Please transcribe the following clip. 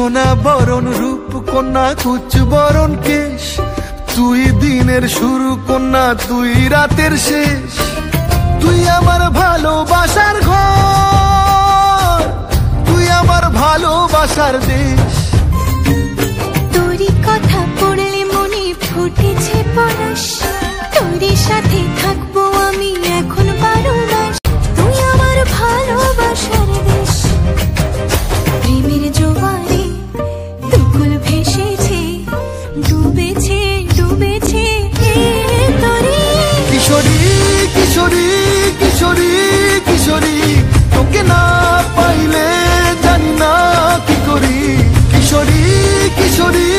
সোনা বরণ রূপ কন্যা কুচ বরণ কেশ, তুই দিনের শুরু কন্যা তুই রাতের শেষ। তুই আমার ভালোবাসার ঘর, তুই আমার ভালোবাসার দেশ। তোরই কথা পড়লে মনে ফুটেছে পরশ, তোরই সাথে থাকবো আমি এখন 12 মাস। তুই আমার ভালোবাসার দেশ। প্রেমের জোয়ারে দুকুল ভেসেছে, ডুবেছে ডুবেছে তোরে। কিশোরী কিশোরী কিশোরী কিশোরী, তোকে না পাইলে জানি না কি করি। কিশোরী কিশোরী